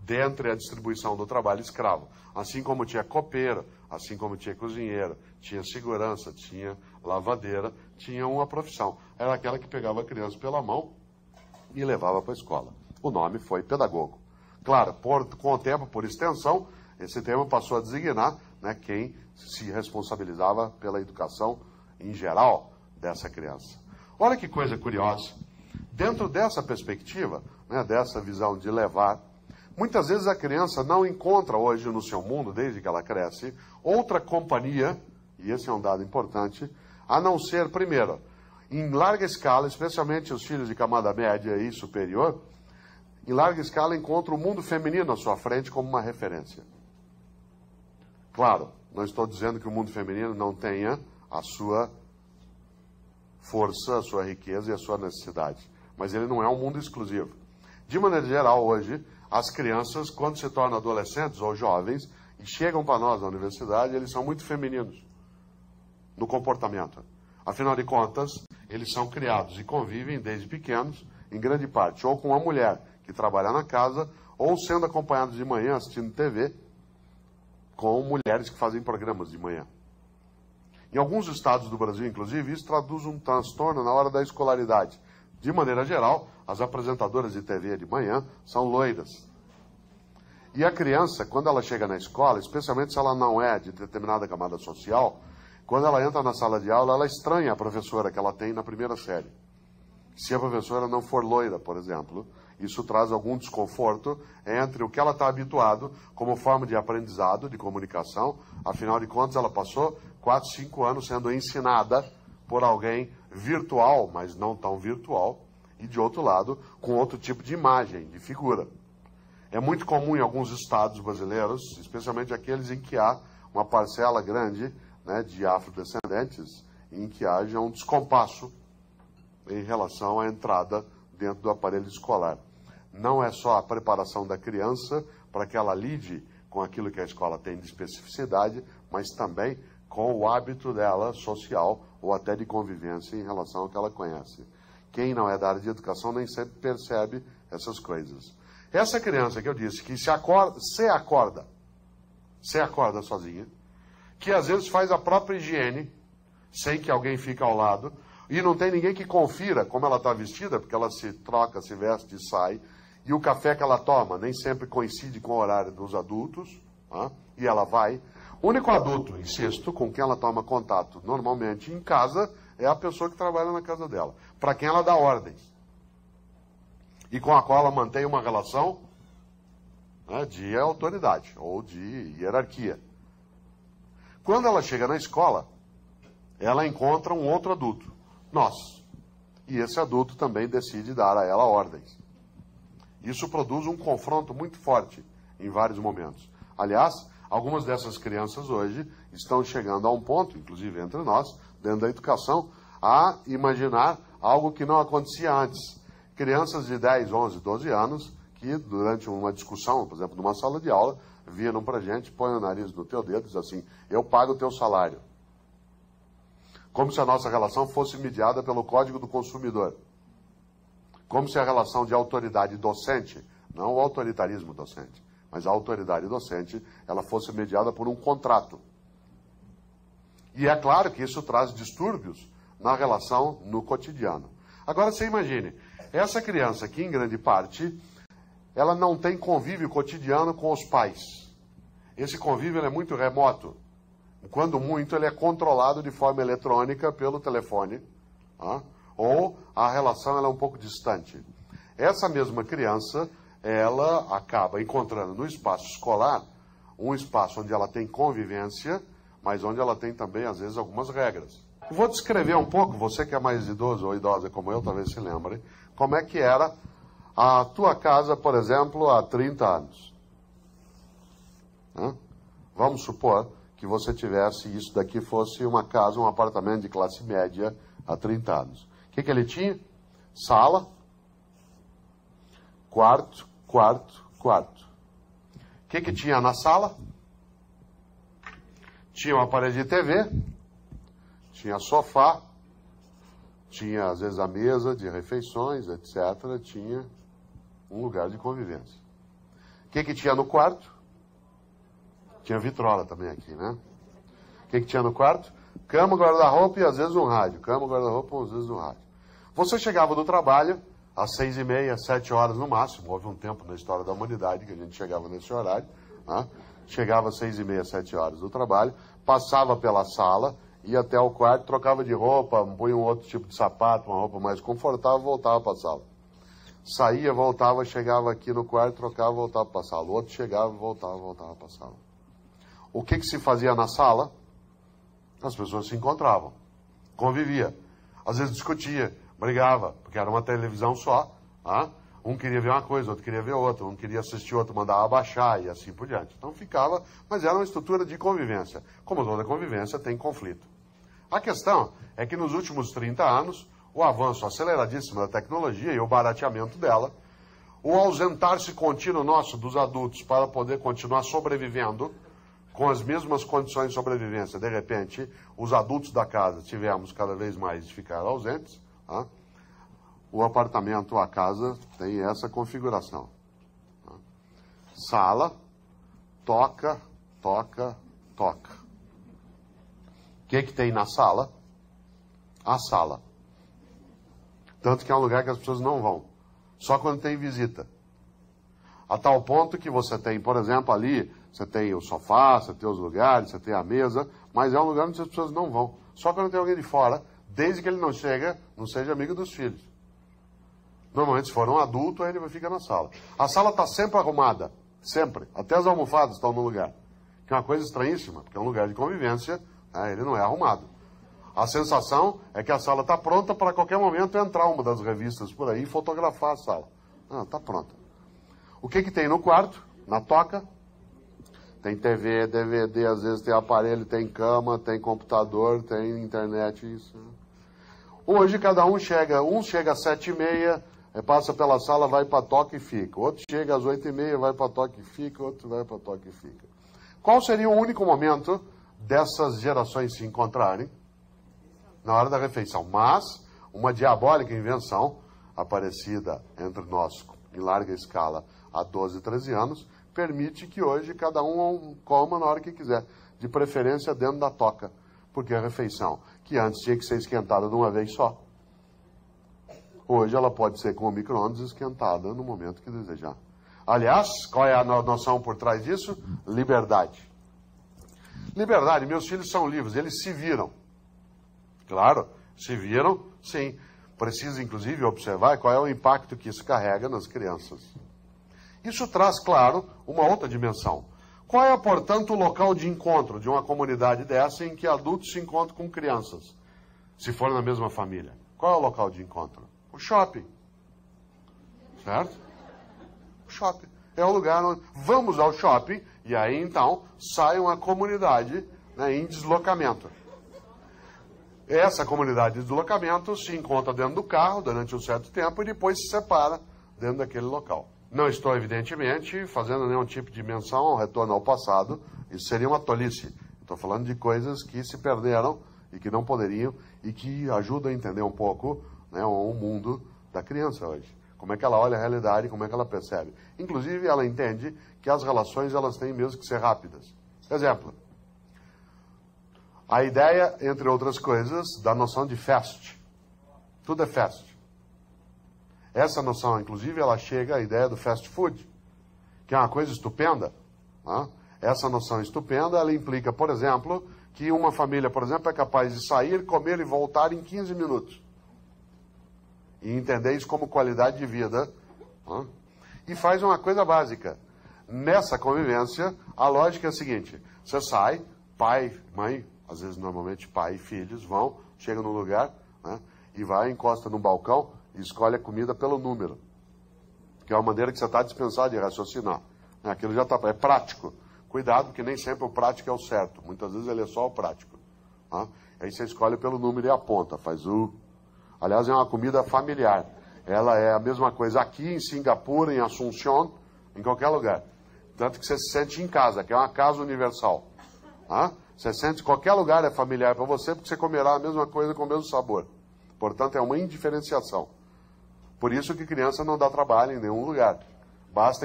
dentre a distribuição do trabalho escravo. Assim como tinha copeira, assim como tinha cozinheira, tinha segurança, tinha lavadeira, tinha uma profissão. Era aquela que pegava a criança pela mão e levava para a escola. O nome foi pedagogo. Claro, com o tempo, por extensão, esse termo passou a designar, né, quem se responsabilizava pela educação em geral dessa criança. Olha que coisa curiosa. Dentro dessa perspectiva, né, dessa visão de levar, muitas vezes a criança não encontra hoje no seu mundo, desde que ela cresce, outra companhia, e esse é um dado importante, a não ser, primeiro, em larga escala, especialmente os filhos de camada média e superior, em larga escala encontra o mundo feminino à sua frente como uma referência. Claro, não estou dizendo que o mundo feminino não tenha a sua força, a sua riqueza e a sua necessidade, mas ele não é um mundo exclusivo. De maneira geral, hoje, as crianças, quando se tornam adolescentes ou jovens e chegam para nós na universidade, eles são muito femininos no comportamento. Afinal de contas, eles são criados e convivem desde pequenos, em grande parte, ou com uma mulher que trabalha na casa, ou sendo acompanhados de manhã assistindo TV, com mulheres que fazem programas de manhã. Em alguns estados do Brasil, inclusive, isso traduz um transtorno na hora da escolaridade. De maneira geral, as apresentadoras de TV de manhã são loiras. E a criança, quando ela chega na escola, especialmente se ela não é de determinada camada social, quando ela entra na sala de aula, ela estranha a professora que ela tem na primeira série. Se a professora não for loira, por exemplo, isso traz algum desconforto entre o que ela está habituado como forma de aprendizado, de comunicação. Afinal de contas, ela passou 4, 5 anos sendo ensinada por alguém virtual, mas não tão virtual, e de outro lado, com outro tipo de imagem, de figura. É muito comum em alguns estados brasileiros, especialmente aqueles em que há uma parcela grande, né, de afrodescendentes, em que haja um descompasso em relação à entrada dentro do aparelho escolar. Não é só a preparação da criança para que ela lide com aquilo que a escola tem de especificidade, mas também com o hábito dela social ou até de convivência em relação ao que ela conhece. Quem não é da área de educação nem sempre percebe essas coisas. Essa criança que eu disse que se acorda sozinha, que às vezes faz a própria higiene, sem que alguém fique ao lado, e não tem ninguém que confira como ela está vestida, porque ela se troca, se veste e sai, e o café que ela toma nem sempre coincide com o horário dos adultos, tá? E ela vai. O único adulto, insisto, com quem ela toma contato normalmente em casa é a pessoa que trabalha na casa dela, para quem ela dá ordens, e com a qual ela mantém uma relação, né, de autoridade ou de hierarquia. Quando ela chega na escola, ela encontra um outro adulto, nós. E esse adulto também decide dar a ela ordens. Isso produz um confronto muito forte em vários momentos. Aliás, algumas dessas crianças hoje estão chegando a um ponto, inclusive entre nós, dentro da educação, a imaginar algo que não acontecia antes. Crianças de 10, 11, 12 anos que, durante uma discussão, por exemplo, numa sala de aula, viram para a gente, põe o nariz no teu dedo e diz assim, eu pago o teu salário. Como se a nossa relação fosse mediada pelo Código do Consumidor. Como se a relação de autoridade docente, não o autoritarismo docente, mas a autoridade docente, ela fosse mediada por um contrato. E é claro que isso traz distúrbios na relação no cotidiano. Agora você imagine, essa criança que em grande parte, ela não tem convívio cotidiano com os pais. Esse convívio ele é muito remoto. Quando muito, ele é controlado de forma eletrônica pelo telefone, tá? Ou a relação ela é um pouco distante. Essa mesma criança, ela acaba encontrando no espaço escolar um espaço onde ela tem convivência, mas onde ela tem também, às vezes, algumas regras. Vou descrever um pouco, você que é mais idoso ou idosa como eu, talvez se lembre, como é que era a tua casa, por exemplo, há 30 anos. Vamos supor que você tivesse, isso daqui fosse uma casa, um apartamento de classe média há 30 anos. O que ele tinha? Sala, quarto, quarto, quarto. O que tinha na sala? Tinha uma parede de TV, tinha sofá, tinha às vezes a mesa de refeições, etc. Tinha um lugar de convivência. que tinha no quarto? Tinha vitrola também aqui, né? O que tinha no quarto? Cama, guarda-roupa e às vezes um rádio. Cama, guarda-roupa e às vezes um rádio. Você chegava do trabalho às 6h30, 7 horas no máximo. Houve um tempo na história da humanidade que a gente chegava nesse horário. Né? Chegava às 6h30, 7 horas do trabalho, passava pela sala, ia até o quarto, trocava de roupa, põe um outro tipo de sapato, uma roupa mais confortável, voltava para a sala. Saía, voltava, chegava aqui no quarto, trocava, voltava para a sala. O outro chegava, voltava para a sala. O que se fazia na sala? As pessoas se encontravam, convivia, às vezes discutia, brigava, porque era uma televisão só. Tá? Um queria ver uma coisa, outro queria ver outra, um queria assistir outro, mandava abaixar e assim por diante. Então ficava, mas era uma estrutura de convivência. Como toda convivência, tem conflito. A questão é que nos últimos 30 anos, o avanço aceleradíssimo da tecnologia e o barateamento dela, o ausentar-se contínuo nosso dos adultos para poder continuar sobrevivendo com as mesmas condições de sobrevivência. De repente, os adultos da casa tivemos cada vez mais de ficar ausentes. Tá? O apartamento, a casa, tem essa configuração. Tá? Sala, toca, toca, toca. O que tem na sala? A sala. Tanto que é um lugar que as pessoas não vão. Só quando tem visita. A tal ponto que você tem, por exemplo, ali, você tem o sofá, você tem os lugares, você tem a mesa, mas é um lugar onde as pessoas não vão. Só quando tem alguém de fora, desde que ele não seja amigo dos filhos. Normalmente, se for um adulto, ele fica na sala. A sala está sempre arrumada. Sempre. Até as almofadas estão no lugar. Que é uma coisa estranhíssima, porque é um lugar de convivência, né, ele não é arrumado. A sensação é que a sala está pronta para a qualquer momento entrar uma das revistas por aí e fotografar a sala. Está pronta. O que tem no quarto? Na toca? Tem TV, DVD, às vezes tem aparelho, tem cama, tem computador, tem internet. Isso. Hoje cada um chega às 7h30, passa pela sala, vai para a toca e fica. Outro chega às 8h30, vai para a toca e fica. Outro vai para a toca e fica. Qual seria o único momento dessas gerações se encontrarem? Na hora da refeição. Mas uma diabólica invenção, aparecida entre nós em larga escala há 12, 13 anos, permite que hoje cada um coma na hora que quiser, de preferência dentro da toca, porque a refeição, que antes tinha que ser esquentada de uma vez só, hoje ela pode ser com o micro-ondas esquentada no momento que desejar. Aliás, qual é a noção por trás disso? Liberdade. Liberdade, meus filhos são livres, eles se viram. Claro, se viram, sim. Precisa, inclusive, observar qual é o impacto que isso carrega nas crianças. Isso traz, claro, uma outra dimensão. Qual é, portanto, o local de encontro de uma comunidade dessa em que adultos se encontram com crianças, se for na mesma família? Qual é o local de encontro? O shopping. Certo? O shopping. É o lugar onde vamos ao shopping e aí, então, sai uma comunidade, né, em deslocamento. Essa comunidade de deslocamento se encontra dentro do carro durante um certo tempo e depois se separa dentro daquele local. Não estou, evidentemente, fazendo nenhum tipo de menção ao retorno ao passado. Isso seria uma tolice. Estou falando de coisas que se perderam e que não poderiam e que ajudam a entender um pouco, né, o mundo da criança hoje. Como é que ela olha a realidade, como é que ela percebe. Inclusive, ela entende que as relações elas têm mesmo que ser rápidas. Exemplo. A ideia, entre outras coisas, da noção de fast. Tudo é fast. Essa noção, inclusive, ela chega à ideia do fast food, que é uma coisa estupenda. Né? Essa noção estupenda, ela implica, por exemplo, que uma família, por exemplo, é capaz de sair, comer e voltar em 15 minutos. E entender isso como qualidade de vida. Né? E faz uma coisa básica. Nessa convivência, a lógica é a seguinte. Você sai, pai, mãe, às vezes normalmente pai e filhos vão, chegam no lugar, né, e vai, encosta no balcão e escolhe a comida pelo número. Que é uma maneira que você está dispensado de raciocinar. Aquilo já está, é prático. Cuidado, porque nem sempre o prático é o certo. Muitas vezes ele é só o prático. Né? Aí você escolhe pelo número e aponta, faz o. Aliás, é uma comida familiar. Ela é a mesma coisa aqui em Singapura, em Assunção, em qualquer lugar. Tanto que você se sente em casa, que é uma casa universal. Né? Você sente que qualquer lugar é familiar para você, porque você comerá a mesma coisa com o mesmo sabor. Portanto, é uma indiferenciação. Por isso que criança não dá trabalho em nenhum lugar. Basta